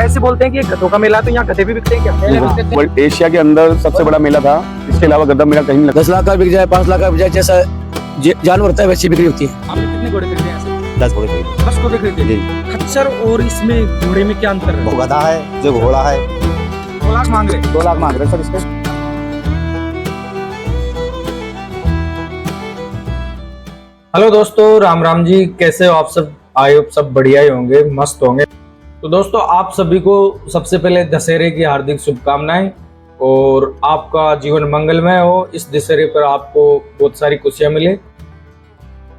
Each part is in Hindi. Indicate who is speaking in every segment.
Speaker 1: ऐसे बोलते हैं कि गधों का मेला, तो यहाँ गधे भी बिकते हैं क्या?
Speaker 2: वर्ल्ड एशिया के अंदर सबसे बड़ा मेला था। इसके अलावा गधा मेला कहीं नहीं लगता।
Speaker 3: 10 लाख का बिक जाए, 5 लाख का बिक जाए, जैसा जानवर होता है वैसी बिक्री होती है।
Speaker 1: आपने कितने घोड़े खरीदे हैं?
Speaker 3: 10 घोड़े खरीदे।
Speaker 1: 10 घोड़े खरीदे। खच्चर और इसमें घोड़े में क्या अंतर है?
Speaker 3: वो गधा है, जो घोड़ा है।
Speaker 1: 2 लाख मांग रहे हैं।
Speaker 3: 2 लाख मांग रहे सर इसके।
Speaker 1: हेलो दोस्तों, राम राम जी, कैसे हो आप सब? आई होप सब बढ़िया ही होंगे, मस्त होंगे। तो दोस्तों, आप सभी को सबसे पहले दशहरे की हार्दिक शुभकामनाएं और आपका जीवन मंगलमय हो। इस दशहरे पर आपको बहुत सारी खुशियां मिले।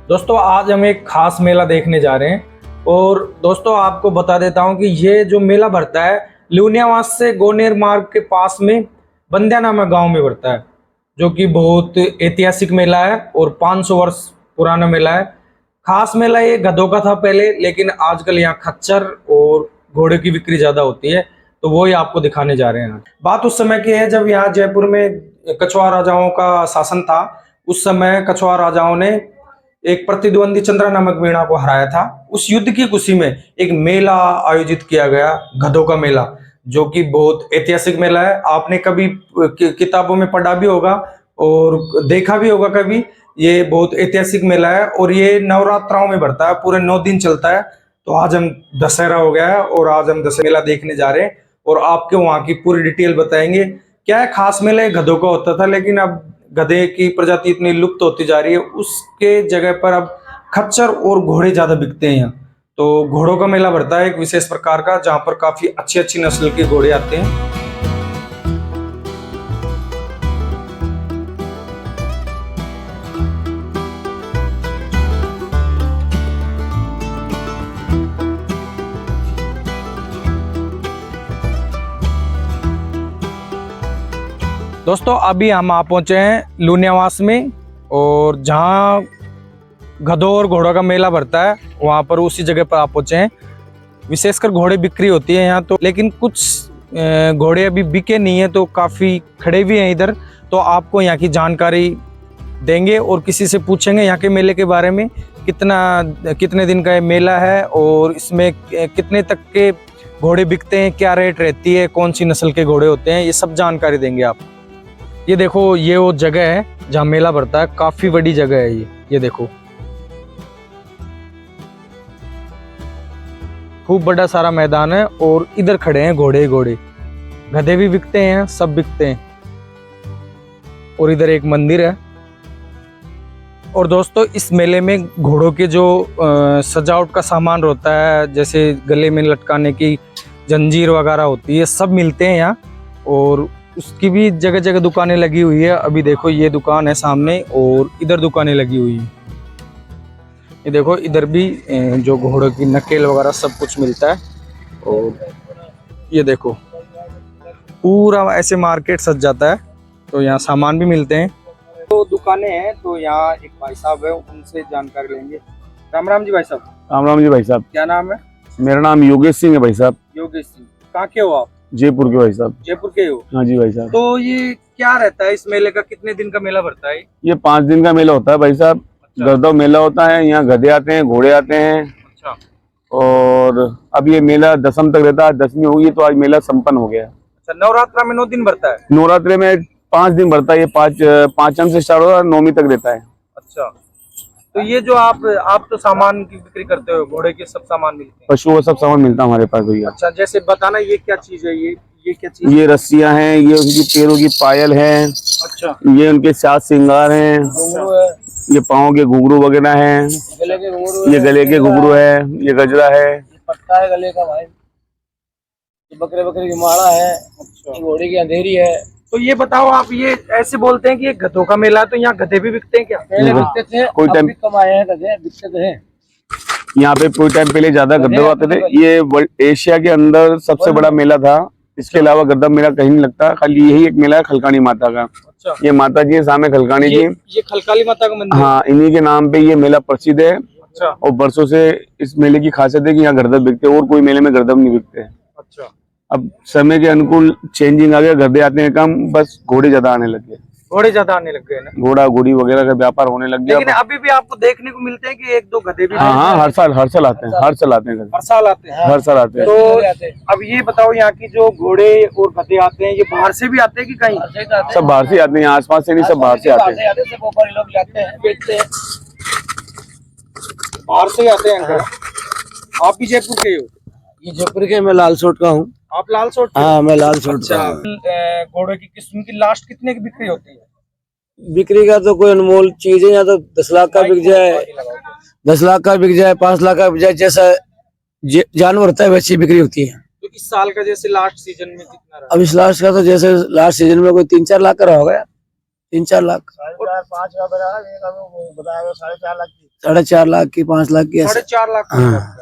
Speaker 1: दोस्तों, आज हम एक खास मेला देखने जा रहे हैं और दोस्तों आपको बता देता हूं कि ये जो मेला भरता है लूनियावास से गोनेर मार्ग के पास में बंदिया नामक गाँव में भरता है, जो कि बहुत ऐतिहासिक मेला है और 500 वर्ष पुराना मेला है। खास मेला ये गधों का था पहले, लेकिन आजकल यहाँ खच्चर और घोड़े की बिक्री ज्यादा होती है, तो वो ही आपको दिखाने जा रहे हैं। बात उस समय की है जब यहाँ जयपुर में कछवाहा राजाओं का शासन था। उस समय कछवाहा राजाओं ने एक प्रतिद्वंदी चंद्रा नामक मीणा को हराया था। उस युद्ध की खुशी में एक मेला आयोजित किया गया, गधों का मेला, जो कि बहुत ऐतिहासिक मेला है। आपने कभी किताबों में पढ़ा भी होगा और देखा भी होगा कभी। ये बहुत ऐतिहासिक मेला है और ये नवरात्राओं में भरता है, पूरे 9 दिन चलता है। तो आज हम दशहरा हो गया है और आज हम दशहरा मेला देखने जा रहे हैं और आपके वहाँ की पूरी डिटेल बताएंगे। क्या है खास मेला? गधों का होता था, लेकिन अब गधे की प्रजाति इतनी लुप्त होती जा रही है, उसके जगह पर अब खच्चर और घोड़े ज्यादा बिकते हैं यहाँ। तो घोड़ों का मेला भरता है एक विशेष प्रकार का, जहाँ पर काफी अच्छी अच्छी नस्ल के घोड़े आते हैं। दोस्तों, अभी हम आ पहुंचे हैं लूनियावास में और जहां गधों और घोड़ों का मेला भरता है वहां पर उसी जगह पर आप पहुंचे हैं। विशेषकर घोड़े बिक्री होती है यहाँ तो, लेकिन कुछ घोड़े अभी बिके नहीं है, तो काफ़ी खड़े भी हैं इधर। तो आपको यहाँ की जानकारी देंगे और किसी से पूछेंगे यहाँ के मेले के बारे में, कितने दिन का ये मेला है और इसमें कितने तक के घोड़े बिकते हैं, क्या रेट रहती है, कौन सी नस्ल के घोड़े होते हैं, ये सब जानकारी देंगे आप। ये देखो, ये वो जगह है जहाँ मेला भरता है, काफी बड़ी जगह है ये देखो, खूब बड़ा सारा मैदान है और इधर खड़े हैं घोड़े गधे भी बिकते हैं, सब बिकते हैं। और इधर एक मंदिर है। और दोस्तों, इस मेले में घोड़ों के जो सजावट का सामान होता है, जैसे गले में लटकाने की जंजीर वगैरह होती है, सब मिलते हैं यहाँ। और उसकी भी जगह जगह दुकानें लगी हुई है। अभी देखो, ये दुकान है सामने और इधर दुकानें लगी हुई है। ये देखो, इधर भी जो घोड़ों की नकेल वगैरह सब कुछ मिलता है। और ये देखो, पूरा ऐसे मार्केट सज जाता है, तो यहाँ सामान भी मिलते हैं। तो दुकानें हैं, तो यहाँ एक भाई साहब है, उनसे जानकारी लेंगे। राम राम जी भाई साहब।
Speaker 2: राम राम जी भाई साहब।
Speaker 1: क्या नाम है?
Speaker 2: मेरा नाम योगेश सिंह है भाई साहब।
Speaker 1: योगेश सिंह। कहाँ के हो आप?
Speaker 2: जयपुर के भाई साहब।
Speaker 1: जयपुर के हो?
Speaker 2: हाँ जी भाई साहब।
Speaker 1: तो ये क्या रहता है इस मेले का? कितने दिन का मेला भरता है?
Speaker 2: ये 5 दिन का मेला होता है भाई साहब।
Speaker 1: अच्छा।
Speaker 2: गधों मेला होता है, यहाँ गधे आते हैं, घोड़े आते हैं।
Speaker 1: अच्छा।
Speaker 2: और अब ये मेला 10वीं तक रहता है। 10वीं हुई तो आज मेला संपन्न हो गया।
Speaker 1: अच्छा, नवरात्रा में 9 दिन भरता है?
Speaker 2: नवरात्रे में 5 दिन भरता है। ये पाँचम से स्टार्ट होता है, 9वीं तक रहता है।
Speaker 1: अच्छा, तो ये जो आप तो सामान की बिक्री करते हो, घोड़े के सब सामान मिलते हैं?
Speaker 2: पशु वो सब सामान मिलता है हमारे पास भैया।
Speaker 1: अच्छा, जैसे बताना, ये क्या चीज है? ये क्या चीज?
Speaker 2: ये रस्सियां हैं, ये उनकी पैरों की पायल है।
Speaker 1: अच्छा।
Speaker 2: ये उनके साज श्रृंगार हैं।
Speaker 1: घुंघरू है।
Speaker 2: ये पाँव के घुंघरू वगैरह हैं।
Speaker 1: गले के घुंघरू।
Speaker 2: ये गले के घुंघरू है। ये गजरा है।
Speaker 3: ये पट्टा है गले का भाई। ये बकरे की माला है।
Speaker 1: अच्छा।
Speaker 3: ये घोड़े की अंधेरी है।
Speaker 1: तो ये बताओ आप, ये ऐसे बोलते हैं कि ये गधों का मेला है, तो यहाँ गधे भी बिकते हैं क्या?
Speaker 3: पहले बिकते थे,
Speaker 2: कोई
Speaker 3: अब
Speaker 2: टाइम
Speaker 3: भी कम आए हैं गधे, बिकते तो हैं।
Speaker 2: यहाँ पे कोई टाइम पहले ज्यादा गद्दे आते थे। ये वर्ल्ड एशिया के अंदर सबसे बड़ा मेला था। इसके अलावा गद्दा मेला कहीं नहीं लगता। खाली यही एक मेला है खलकानी माता का।
Speaker 1: अच्छा।
Speaker 2: ये माता जी है सामने खलकानी जी।
Speaker 1: ये खलकाली माता का मंदिर?
Speaker 2: हाँ, इन्हीं के नाम पे ये मेला प्रसिद्ध है।
Speaker 1: अच्छा।
Speaker 2: और बरसों से इस मेले की खासियत है कि यहाँ गर्दभ बिकते हैं और कोई मेले में गर्दभ नहीं बिकते।
Speaker 1: अच्छा।
Speaker 2: अब समय के अनुकूल चेंजिंग आ गया, गधे आते हैं कम, बस घोड़े ज्यादा आने लगे।
Speaker 1: घोड़े ज्यादा आने लग गए ना।
Speaker 2: घोड़ा घोड़ी वगैरह का व्यापार होने लग
Speaker 1: लेकिन
Speaker 2: गया।
Speaker 1: अभी भी आपको देखने को मिलते हैं कि एक दो गधे भी
Speaker 2: हाँ हाँ, हर साल आते हैं, हर साल आते हैं,
Speaker 1: हर साल आते हैं।
Speaker 2: हर साल आते हैं।
Speaker 1: तो अब ये बताओ, यहाँ की जो घोड़े और गधे आते हैं, ये बाहर से भी आते हैं कि कहीं?
Speaker 2: सब बाहर से आते हैं, आसपास से नहीं, सब बाहर से आते हैं।
Speaker 3: सब व्यापारी लोग लाते हैं, बेचते हैं।
Speaker 1: बाहर से ही आते हैं अंकल। आप भी जयपुर के हो?
Speaker 3: ये जयपुर के, मैं लालसोट का हूँ।
Speaker 1: आप लाल सोट के हो?
Speaker 3: हाँ, मैं लालसोट का
Speaker 1: अच्छा,
Speaker 3: हूँ।
Speaker 1: घोड़े की किस्म की लास्ट कितने की बिक्री होती है?
Speaker 3: बिक्री का तो कोई अनमोल चीज है, या तो 10 लाख का बिक जाए, 10 लाख का बिक जाए, 5 लाख का बिक जाए, जैसा जानवर होता है वैसी बिक्री होती है।
Speaker 1: तो इस साल का जैसे लास्ट सीजन में कितना रहा?
Speaker 3: अब इस लास्ट का तो जैसे लास्ट सीजन में कोई 3-4 लाख का रहा होगा, 3-4 लाख,
Speaker 1: 5 का बताया,
Speaker 3: 4.5 लाख की, 5 लाख की ऐसे।
Speaker 1: 4.5 लाख का।
Speaker 3: हाँ।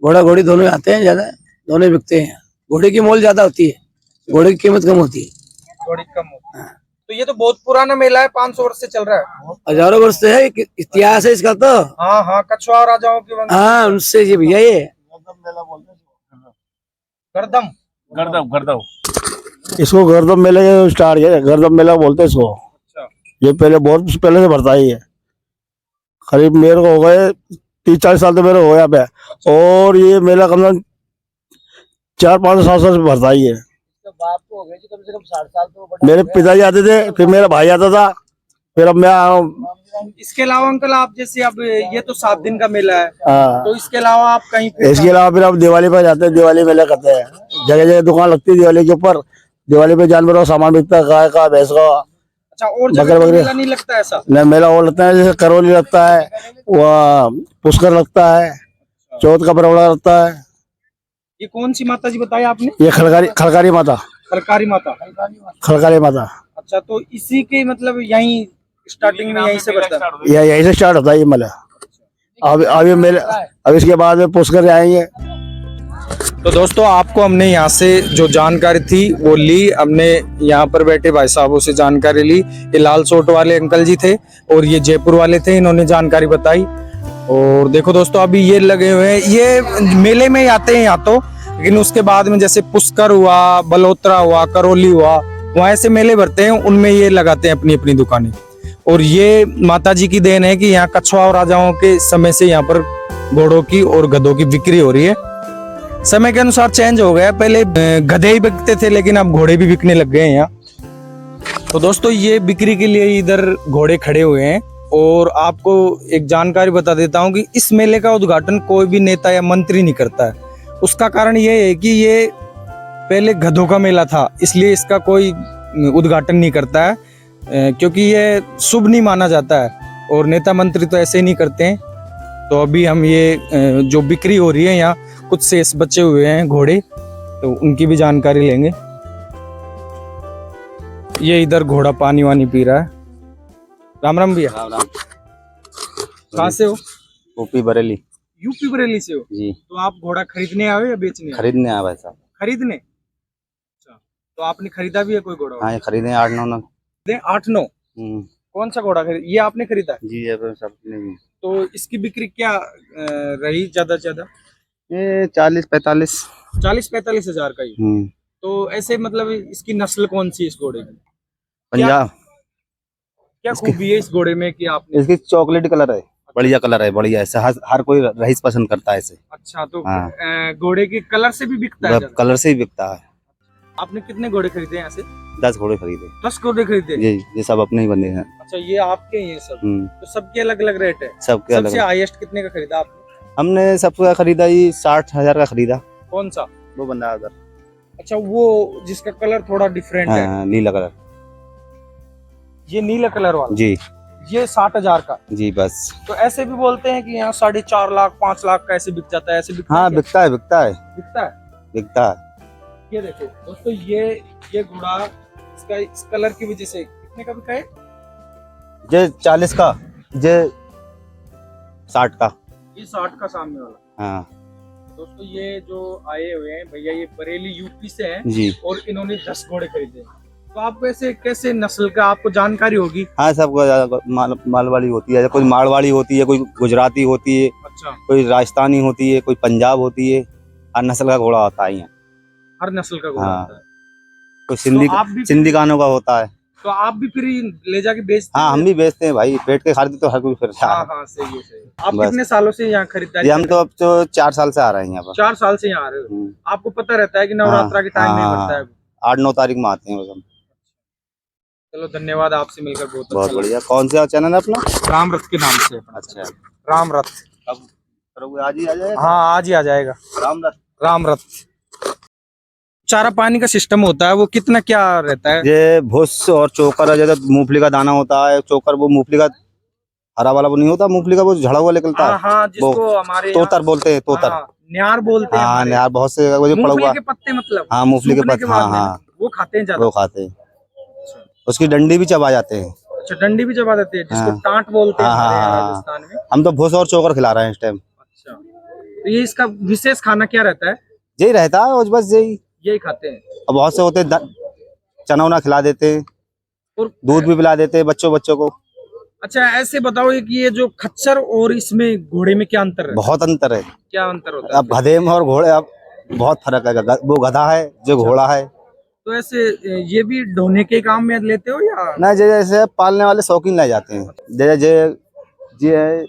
Speaker 3: घोड़ा घोड़ी दोनों आते हैं, ज्यादा दोनों बिकते हैं। घोड़े की मोल ज्यादा होती है, घोड़े की कीमत कम होती है।
Speaker 1: थोड़ी कम होती है। तो ये तो बहुत पुराना मेला है, 500 वर्ष से चल रहा है।
Speaker 3: हजारों वर्ष से है, इतिहास है इसका तो।
Speaker 1: हाँ हाँ, कछुआ राजाओं के वंश।
Speaker 3: हाँ, उनसे ये भैया ये
Speaker 1: गर्दम।
Speaker 2: गर्दव गर्दव
Speaker 4: इसको गर्दम मेले का स्टार्ट है, गर्दम मेला बोलते हैं इसको।
Speaker 1: अच्छा।
Speaker 4: ये पहले बहुत पहले से भरता ही है, करीब मेरे को हो गए 30-40 साल तो मेरे हो गया पे। और ये मेला कम से कम 4-5 साल से भरता ही है।
Speaker 3: बाप को हो गए कम से कम 60 साल तो।
Speaker 4: मेरे पिताजी आते थे, फिर मेरा भाई आता था, फिर अब मैं
Speaker 1: इसके अलावा अंकल, आप जैसे अब ये तो 7 दिन का मेला है,
Speaker 4: हाँ।
Speaker 1: तो इसके अलावा आप कहीं
Speaker 4: इसके अलावा फिर अब दिवाली पर जाते हैं, दिवाली मेला करते हैं। जगह जगह दुकान लगती है दिवाली के ऊपर, दिवाली पे जानवरों का सामान बिकता है, गाय का, भैंस का।
Speaker 1: अच्छा, और जगह
Speaker 4: बकरे
Speaker 1: पे
Speaker 4: बकरे
Speaker 1: मेला नहीं लगता ऐसा?
Speaker 4: न मेला और लगता है, जैसे करौली लगता है, वह पुष्कर लगता है, चौथ का बरौड़ा लगता है।
Speaker 1: ये कौन सी माता जी बताई आपने?
Speaker 4: ये खलकारी माता,
Speaker 1: खलकारी माता।
Speaker 4: खलकारी माता।
Speaker 1: अच्छा, तो इसी के मतलब यहीं स्टार्टिंग में यहीं से बढ़ता है?
Speaker 4: यही से स्टार्ट होता है ये मेला। अब ये मेले, अब इसके बाद में पुष्कर जाएंगे।
Speaker 1: तो दोस्तों, आपको हमने यहाँ से जो जानकारी थी वो ली। हमने यहाँ पर बैठे भाई साहबों से जानकारी ली। ये लाल सोट वाले अंकल जी थे और ये जयपुर वाले थे, इन्होंने जानकारी बताई। और देखो दोस्तों, अभी ये लगे हुए हैं, ये मेले में आते हैं यहाँ तो, लेकिन उसके बाद में जैसे पुष्कर हुआ, बलोत्रा हुआ, करौली हुआ, वहाँ ऐसे मेले भरते हैं, उनमें ये लगाते हैं अपनी अपनी दुकानें। और ये माता जी की देन है कि यहाँ कछुआ और राजाओं के समय से यहाँ पर घोड़ों की और गधों की बिक्री हो रही है। समय के अनुसार चेंज हो गया, पहले गधे ही बिकते थे, लेकिन अब घोड़े भी बिकने लग गए हैं यहाँ। तो दोस्तों, ये बिक्री के लिए इधर घोड़े खड़े हुए हैं। और आपको एक जानकारी बता देता हूँ कि इस मेले का उद्घाटन कोई भी नेता या मंत्री नहीं करता है। उसका कारण ये है कि ये पहले गधों का मेला था, इसलिए इसका कोई उद्घाटन नहीं करता है, क्योंकि ये शुभ नहीं माना जाता है और नेता मंत्री तो ऐसे ही नहीं करते हैं। तो अभी हम ये जो बिक्री हो रही है यहाँ, कुछ शेष बचे हुए हैं घोड़े, तो उनकी भी जानकारी लेंगे। ये इधर घोड़ा पानी वानी पी रहा है। राम राम भैया।
Speaker 5: राम राम।
Speaker 1: कहाँ से हो?
Speaker 5: यूपी बरेली
Speaker 1: यूपी बरेली से हो?
Speaker 5: जी।
Speaker 1: तो आप घोड़ा खरीदने आए हो या बेचने आए?
Speaker 5: खरीदने आया भाई साहब।
Speaker 1: खरीदने। अच्छा, तो आपने खरीदा भी है कोई घोड़ा?
Speaker 5: हाँ, ये खरीदे 8-9।
Speaker 1: 8-9। कौन सा घोड़ा खरीद, ये आपने खरीदा है?
Speaker 5: जी, ये सब नहीं।
Speaker 1: तो इसकी बिक्री क्या रही ज्यादा से ज्यादा?
Speaker 5: ये 40-45।
Speaker 1: 40-45 हजार का ही। तो ऐसे मतलब इसकी नस्ल कौन सी है इस घोड़े की?
Speaker 5: पंजाब।
Speaker 1: क्या खूबी है इस घोड़े में कि आपने?
Speaker 5: इसकी चॉकलेट कलर है, बढ़िया कलर है, बढ़िया। ऐसे हर कोई रईस पसंद करता है इसे।
Speaker 1: अच्छा, तो
Speaker 5: हाँ।
Speaker 1: घोड़े के कलर से भी बिकता है?
Speaker 5: कलर से ही बिकता है।
Speaker 1: आपने कितने घोड़े खरीदे यहाँ से?
Speaker 5: 10 घोड़े खरीदे।
Speaker 1: 10 घोड़े खरीदे?
Speaker 5: जी, ये सब अपने ही बने हैं।
Speaker 1: अच्छा, ये आपके ही हैं सब? तो सबके अलग अलग रेट है?
Speaker 5: सबके अलग।
Speaker 1: सबसे हाईएस्ट कितने का खरीदा आपने?
Speaker 5: हमने सबका खरीदा ही 60,000 का खरीदा।
Speaker 1: कौन सा?
Speaker 5: वो बंदा उधर।
Speaker 1: अच्छा, वो जिसका कलर थोड़ा डिफरेंट है।
Speaker 5: हाँ, नीला कलर।
Speaker 1: ये नीला कलर वाला?
Speaker 5: जी।
Speaker 1: ये 60,000 का?
Speaker 5: जी बस।
Speaker 1: तो ऐसे भी बोलते हैं कि यहाँ 4.5 लाख 5 लाख का ऐसे बिक जाता है, ऐसे बिकता
Speaker 5: हाँ,
Speaker 1: है?
Speaker 5: बिकता है, बिकता है,
Speaker 1: बिकता है,
Speaker 5: बिकता है।
Speaker 1: ये देखो दोस्तों, ये घोड़ा इसका इस कलर की वजह से कितने का बिका है?
Speaker 5: ये 40 का, ये 60 का।
Speaker 1: ये 60 का सामने वाला।
Speaker 5: हाँ
Speaker 1: दोस्तों, ये जो आए हुए हैं भैया, ये बरेली यूपी से हैं
Speaker 5: जी।
Speaker 1: और इन्होंने 10 घोड़े खरीदे। तो आप वैसे कैसे नस्ल का आपको जानकारी होगी?
Speaker 5: हाँ, सब मालवाड़ी होती है, कोई मारवाड़ी होती है, कोई गुजराती होती है,
Speaker 1: अच्छा,
Speaker 5: कोई राजस्थानी होती है, कोई पंजाब होती है। हर नस्ल का घोड़ा होता है यहाँ।
Speaker 1: हर नस्ल का घोड़ा
Speaker 5: हाँ।
Speaker 1: होता है।
Speaker 5: कोई
Speaker 1: तो आप भी
Speaker 5: सिंधी गानों का होता है।
Speaker 1: तो आप भी फिर ले जाके बेचते
Speaker 5: हाँ
Speaker 1: हैं?
Speaker 5: हम भी बेचते हैं भाई, पेट के खरीदते तो हर कोई फिर
Speaker 1: हाँ हाँ, सही है सही है। आप
Speaker 5: बस।
Speaker 1: कितने सालों से यहाँ खरीदारी
Speaker 5: ये हम
Speaker 1: कर
Speaker 5: तो अब तो 4 साल से आ रहे हैं यहाँ पर।
Speaker 1: 4 साल से यहाँ आ रहे हो?
Speaker 5: हम्म।
Speaker 1: आपको पता रहता है कि नवरात्रा के टाइम में
Speaker 5: हाँ,
Speaker 1: बढ़ता है?
Speaker 5: 8-9 तारीख में आते हैं बस हम।
Speaker 1: चलो धन्यवाद, आपसे मिलकर बहुत
Speaker 5: बहुत
Speaker 1: अच्छा
Speaker 5: बढ़िया। कौन सा चैनल है अपना?
Speaker 1: लगा। राम रथ के नाम से।
Speaker 5: अच्छा,
Speaker 1: राम रथ।
Speaker 5: अब आज ही आ जाएगा।
Speaker 1: हाँ आज ही आ जाएगा। राम रथ। चारा पानी का सिस्टम होता है, वो कितना क्या रहता है?
Speaker 5: ये भुस और चोकर है, जैसे मूंगफली का दाना होता है, चोकर वो मूंगफली का हरा वाला वो नहीं होता, मूंगफली का वो झड़ा हुआ निकलता
Speaker 1: हाँ
Speaker 5: है,
Speaker 1: हाँ, जिसको हमारे
Speaker 5: तोतर बोलते हैं, तोतर।
Speaker 1: हाँ, न्यार बोलते हैं
Speaker 5: हाँ
Speaker 1: हमारे।
Speaker 5: यार, बहुत से वो जो पड़ा
Speaker 1: मूंगफली
Speaker 5: हुआ।
Speaker 1: के पत्ते मतलब?
Speaker 5: हाँ मूंगफली के
Speaker 1: सूखने
Speaker 5: पत्ते,
Speaker 1: बाद
Speaker 5: हाँ
Speaker 1: में
Speaker 5: हाँ
Speaker 1: वो खाते हैं ज्यादा?
Speaker 5: वो खाते हैं। उसकी डंडी भी चबा जाते हैं।
Speaker 1: अच्छा, डंडी भी चबा देते हैं, जिसको
Speaker 5: हाँ।
Speaker 1: टांट बोलते हैं
Speaker 5: हाँ,
Speaker 1: हमारे यहाँ
Speaker 5: हाँ,
Speaker 1: राजस्थान में।
Speaker 5: हम तो भुस और चोकर खिला रहे हैं इस टाइम।
Speaker 1: अच्छा, तो ये इसका विशेष खाना क्या रहता है?
Speaker 5: यही रहता है और बस
Speaker 1: यही खाते हैं?
Speaker 5: अब बहुत से होते हैं, चना उना खिला देते हैं
Speaker 1: और
Speaker 5: दूध भी पिला देते हैं बच्चों को।
Speaker 1: अच्छा ऐसे बताओ कि ये जो खच्चर और इसमें घोड़े में क्या अंतर है?
Speaker 5: बहुत अंतर है।
Speaker 1: क्या अंतर होता है?
Speaker 5: अब गधे में और घोड़े अब बहुत फर्क है। वो गधा है जो घोड़ा है।
Speaker 1: तो ऐसे ये भी ढोने के काम में लेते हो या?
Speaker 5: ना जैसे पालने वाले शौकीन ले जाते हैं, जैसे जे है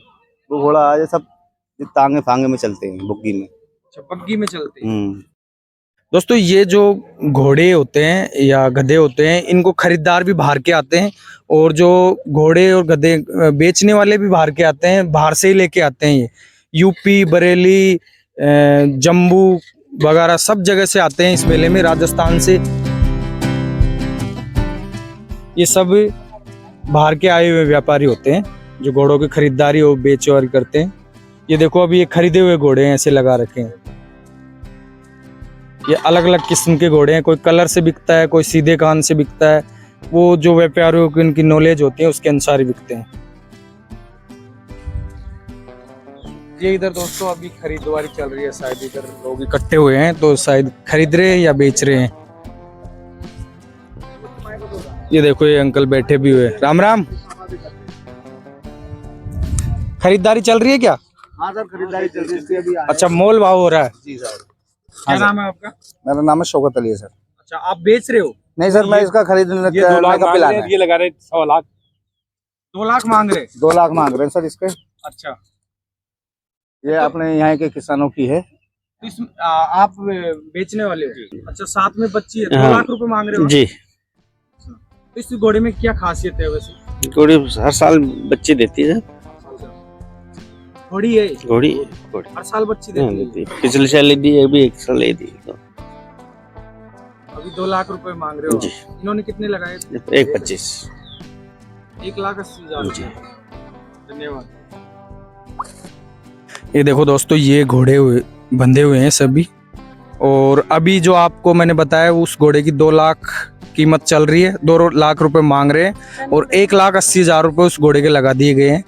Speaker 5: वो घोड़ा है, ये सब तांगे फांगे में चलते हैं, बुग्गी में।
Speaker 1: अच्छा, बग्गी में चलते हैं।
Speaker 5: हम्म।
Speaker 1: दोस्तों ये जो घोड़े होते हैं या गधे होते हैं, इनको खरीदार भी बाहर के आते हैं, और जो घोड़े और गधे बेचने वाले भी बाहर के आते हैं, बाहर से ही लेके आते हैं। ये यूपी, बरेली, जम्मू वगैरह सब जगह से आते हैं इस मेले में, राजस्थान से। ये सब बाहर के आए हुए व्यापारी होते हैं जो घोड़ों की खरीदारी और बेचवारी करते हैं। ये देखो अभी ये खरीदे हुए घोड़े हैं, ऐसे लगा रखे हैं। ये अलग अलग किस्म के घोड़े हैं, कोई कलर से बिकता है, कोई सीधे कान से बिकता है। वो जो व्यापारियों की उनकी नॉलेज होती है उसके अनुसार ही बिकते हैं। ये इधर दोस्तों अभी खरीददारी चल रही है, शायद इधर लोग इकट्ठे हुए हैं तो शायद खरीद रहे हैं या बेच रहे हैं। ये देखो ये अंकल बैठे भी हुए। राम राम, खरीदारी चल रही है क्या?
Speaker 5: हाँ सर, खरीदारी चल रही है अभी।
Speaker 1: अच्छा, मोल भाव हो रहा है?
Speaker 5: जी सर।
Speaker 1: क्या नाम है आपका?
Speaker 5: मेरा नाम है शौकत अली है सर।
Speaker 1: अच्छा, आप बेच रहे हो?
Speaker 5: नहीं सर, मैं इसका खरीदने
Speaker 1: ये 2 लाख मांग रहे हैं,
Speaker 5: ये लगा रहे
Speaker 1: 100 लाख। 2 लाख मांग रहे?
Speaker 5: 2 लाख मांग रहे हैं सर इसके।
Speaker 1: अच्छा,
Speaker 5: ये अपने यहाँ के किसानों की है।
Speaker 1: तो आप बेचने वाले हो? अच्छा, साथ में बच्ची है, 2 लाख रुपए मांग रहे हो?
Speaker 6: जी।
Speaker 1: तो इस घोड़े में क्या खासियत है वैसे?
Speaker 6: घोड़ी हर साल बच्चे देती है।
Speaker 1: घोड़ी है?
Speaker 6: घोड़ी
Speaker 1: हर साल बच्ची देती है?
Speaker 6: पिछले साल दी, अभी 1 साल दी तो।
Speaker 1: अभी 2 लाख रुपए मांग रहे हो?
Speaker 6: जी।
Speaker 1: इन्होंने कितने लगाए?
Speaker 6: 1,25,000।
Speaker 1: 1,80,000। धन्यवाद। ये देखो दोस्तों, ये घोड़े बंधे हुए हैं सभी, और अभी जो आपको मैंने बताया उस घोड़े की 2 लाख कीमत चल रही है। 2 लाख रुपए मांग रहे हैं और 1,80,000 रुपए उस घोड़े के लगा दिए गए हैं।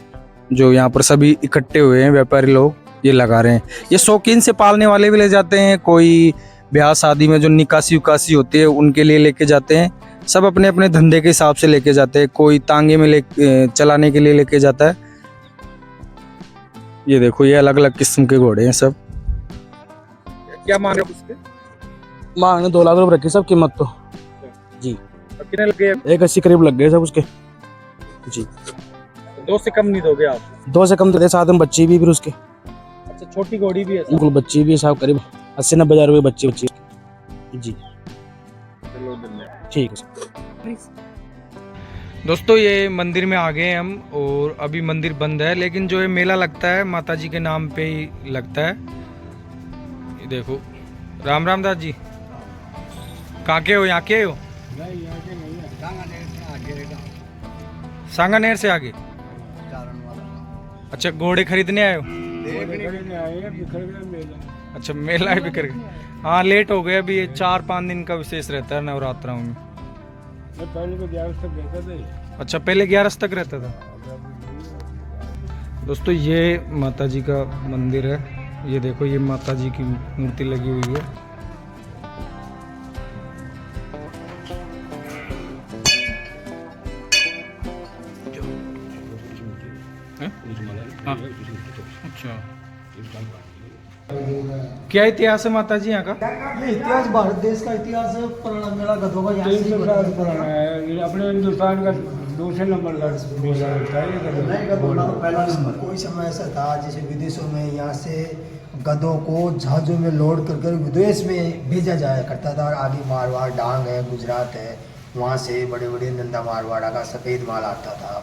Speaker 1: जो यहाँ पर सभी इकट्ठे हुए हैं व्यापारी लोग, ये लगा रहे हैं। ये शौकीन से पालने वाले भी ले जाते हैं, कोई ब्याह शादी में जो निकासी उकासी होती है उनके लिए लेके जाते हैं। सब अपने अपने धंधे के हिसाब से लेके जाते हैं। कोई तांगे में चलाने के लिए लेके जाता है। ये देखो ये अलग अलग किस्म के घोड़े हैं सब। क्या मांग रहे हो उसके?
Speaker 4: मांगने 2 लाख रुपए रखी सब कीमत तो। जी।
Speaker 1: कितने लगे?
Speaker 4: 1,80 करीब लग गए सब उसके। जी।
Speaker 1: 2 से कम नहीं दोगे आप?
Speaker 4: 2 से कम तो दे, साथ में बच्ची भी फिर उसके।
Speaker 1: अच्छा, छोटी घोड़ी भी है?
Speaker 4: बिल्कुल, बच्ची भी साहब करीब 80-90 हजार रुपये बच्ची जी। ठीक है सर।
Speaker 1: दोस्तों ये मंदिर में आ गए हम, और अभी मंदिर बंद है, लेकिन जो ये मेला लगता है माता जी के नाम पे ही लगता है। ये देखो। राम राम दास जी, कहाँ के हो? यहाँ के हो? सांगानेर से आगे। अच्छा, घोड़े खरीदने आए हो? अच्छा, मेला है बिकर गया। हाँ, लेट हो गए। अभी ये 4-5 दिन का विशेष रहता है नवरात्रों में। अच्छा, पहले 11 तक रहता था। दोस्तों ये माता जी का मंदिर है। ये देखो, ये माता जी की मूर्ति लगी हुई है। हाँ? अच्छा, क्या इतिहास है माता जी यहाँ का?
Speaker 7: ये इतिहास भारत देश का इतिहास है। पुराना मेला गधों का यहाँ से ही
Speaker 4: पुराना है, ये अपने हिंदुस्तान का दूसरे नंबर का मेला होता है ये
Speaker 7: नहीं, गधों का पहला नंबर। कोई समय ऐसा था जैसे विदेशों में यहाँ से गधों को जहाजों में लोड कर विदेश में भेजा जाया करता था। आगे मारवाड़, डांग है, गुजरात है, वहाँ से बड़े बड़े नंदा मारवाड़ा का सफ़ेद माल आता था।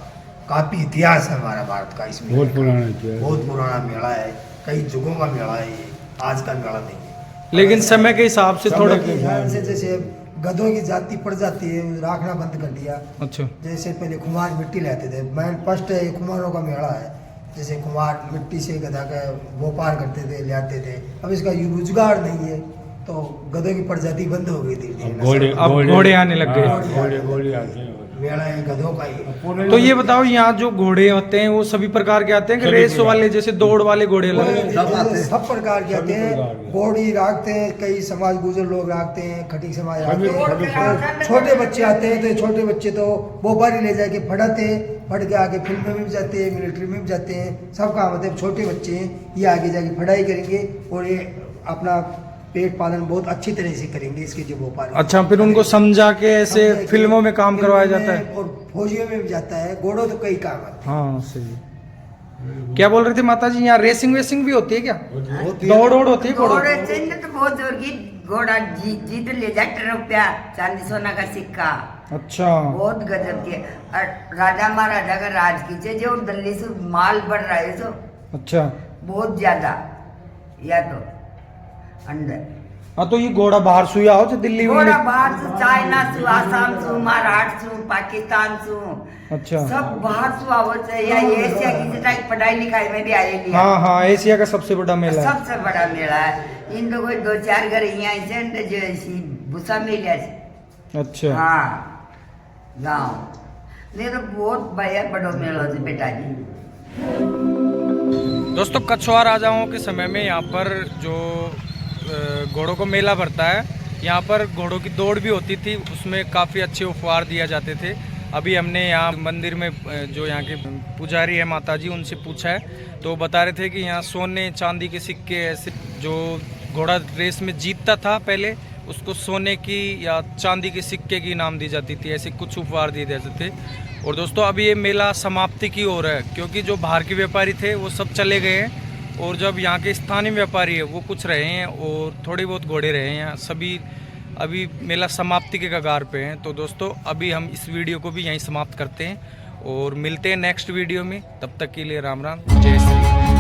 Speaker 7: काफ़ी इतिहास है हमारा भारत का इसमें।
Speaker 4: बहुत पुराना इतिहास,
Speaker 7: बहुत पुराना मेला है, कई युगों का मेला है ये, आज का मेला नहीं है।
Speaker 1: लेकिन समय के हिसाब से थोड़ा
Speaker 7: के ध्यान से जैसे गधों की जाति पड़ जाती है, राखना बंद कर दिया।
Speaker 1: अच्छा।
Speaker 7: जैसे पहले कुम्हार मिट्टी लाते थे, मैं फर्स्ट कुम्हारों का मेला है। जैसे कुम्हार मिट्टी से गधा का व्यापार करते थे, ले आते थे। अब इसका रोजगार नहीं है तो गधों की प्रजाति बंद हो गई धीरे-धीरे।
Speaker 1: अब घोड़े आने लग गए।
Speaker 4: घोड़े आते हैं।
Speaker 7: मेला है गधों का ही।
Speaker 1: तो ये बताओ, यहाँ जो घोड़े होते हैं वो सभी प्रकार के आते हैं कि रेस वाले, जैसे दौड़ वाले घोड़े अलग?
Speaker 7: सब प्रकार के आते हैं। घोड़ी राखते हैं, कई समाज गुजर लोग राखते हैं, खटीक समाज राखते हैं। छोटे बच्चे आते हैं तो छोटे बच्चे तो व्यापारी ले जाके पढ़ाते हैं, पढ़ के आगे फिल्म में भी जाते हैं, मिलिट्री में भी जाते हैं। सब काम होते हैं। छोटे बच्चे हैं, ये आगे जाके पढ़ाई करेंगे और ये अपना पेट पालन बहुत अच्छी तरह से करेंगे इसके जो व्यापारी।
Speaker 1: अच्छा, फिर उनको समझा के ऐसे फिल्मों में काम करवाया जाता है
Speaker 7: और फौजियों में भी जाता है। घोड़ों तो कई काम आते हैं।
Speaker 1: हाँ सही। क्या बोल रहे थे माता जी, यहाँ रेसिंग वेसिंग भी होती है क्या? दौड़ दौड़ होती है घोड़ों
Speaker 8: घोड़े चाहिए तो बहुत जोर की घोड़ा जीत ले जाए, 1 रुपया चांदी सोना का सिक्का।
Speaker 1: अच्छा।
Speaker 8: बहुत गजब के। और राजा महाराजा का राज कीजिए जो दिल्ली से माल बढ़ रहा है तो
Speaker 1: अच्छा,
Speaker 8: बहुत ज्यादा। या तो अंदर
Speaker 1: हाँ, तो ये घोड़ा बाहर सुया हो जो दिल्ली में?
Speaker 8: घोड़ा बाहर से, चाइना से, आसाम से, महाराष्ट्र से, पाकिस्तान से,
Speaker 1: अच्छा,
Speaker 8: सब बाहर से आवत है। या एशिया की टाइप पढ़ाई लिखाई में भी आएगी।
Speaker 1: हाँ हाँ, एशिया का सबसे बड़ा मेला है।
Speaker 8: सबसे बड़ा मेला है। इन लोगों 2-4 घर यहाँ से जो ऐसी भूसा मिल है।
Speaker 1: अच्छा।
Speaker 8: हाँ, गाँव नहीं तो बहुत बढ़िया बड़ा मेला होता बेटा जी।
Speaker 1: दोस्तों, कछुआ राजाओं के समय में यहाँ पर जो घोड़ों को मेला भरता है, यहाँ पर घोड़ों की दौड़ भी होती थी, उसमें काफ़ी अच्छे उपहार दिए जाते थे। अभी हमने यहाँ मंदिर में जो यहाँ के पुजारी है माता जी, उनसे पूछा है तो बता रहे थे कि यहाँ सोने चांदी के सिक्के ऐसे, जो घोड़ा रेस में जीतता था पहले उसको सोने की या चांदी के सिक्के की इनाम दी जाती थी, ऐसे कुछ उपहार दिए जाते थे। और दोस्तों, अभी ये मेला समाप्ति की ओर है क्योंकि जो बाहर के व्यापारी थे वो सब चले गए हैं और जब यहाँ के स्थानीय व्यापारी है वो कुछ रहे हैं और थोड़े बहुत घोड़े रहे हैं। सभी अभी मेला समाप्ति के कगार पे हैं। तो दोस्तों, अभी हम इस वीडियो को भी यहीं समाप्त करते हैं और मिलते हैं नेक्स्ट वीडियो में। तब तक के लिए राम राम, जय श्री।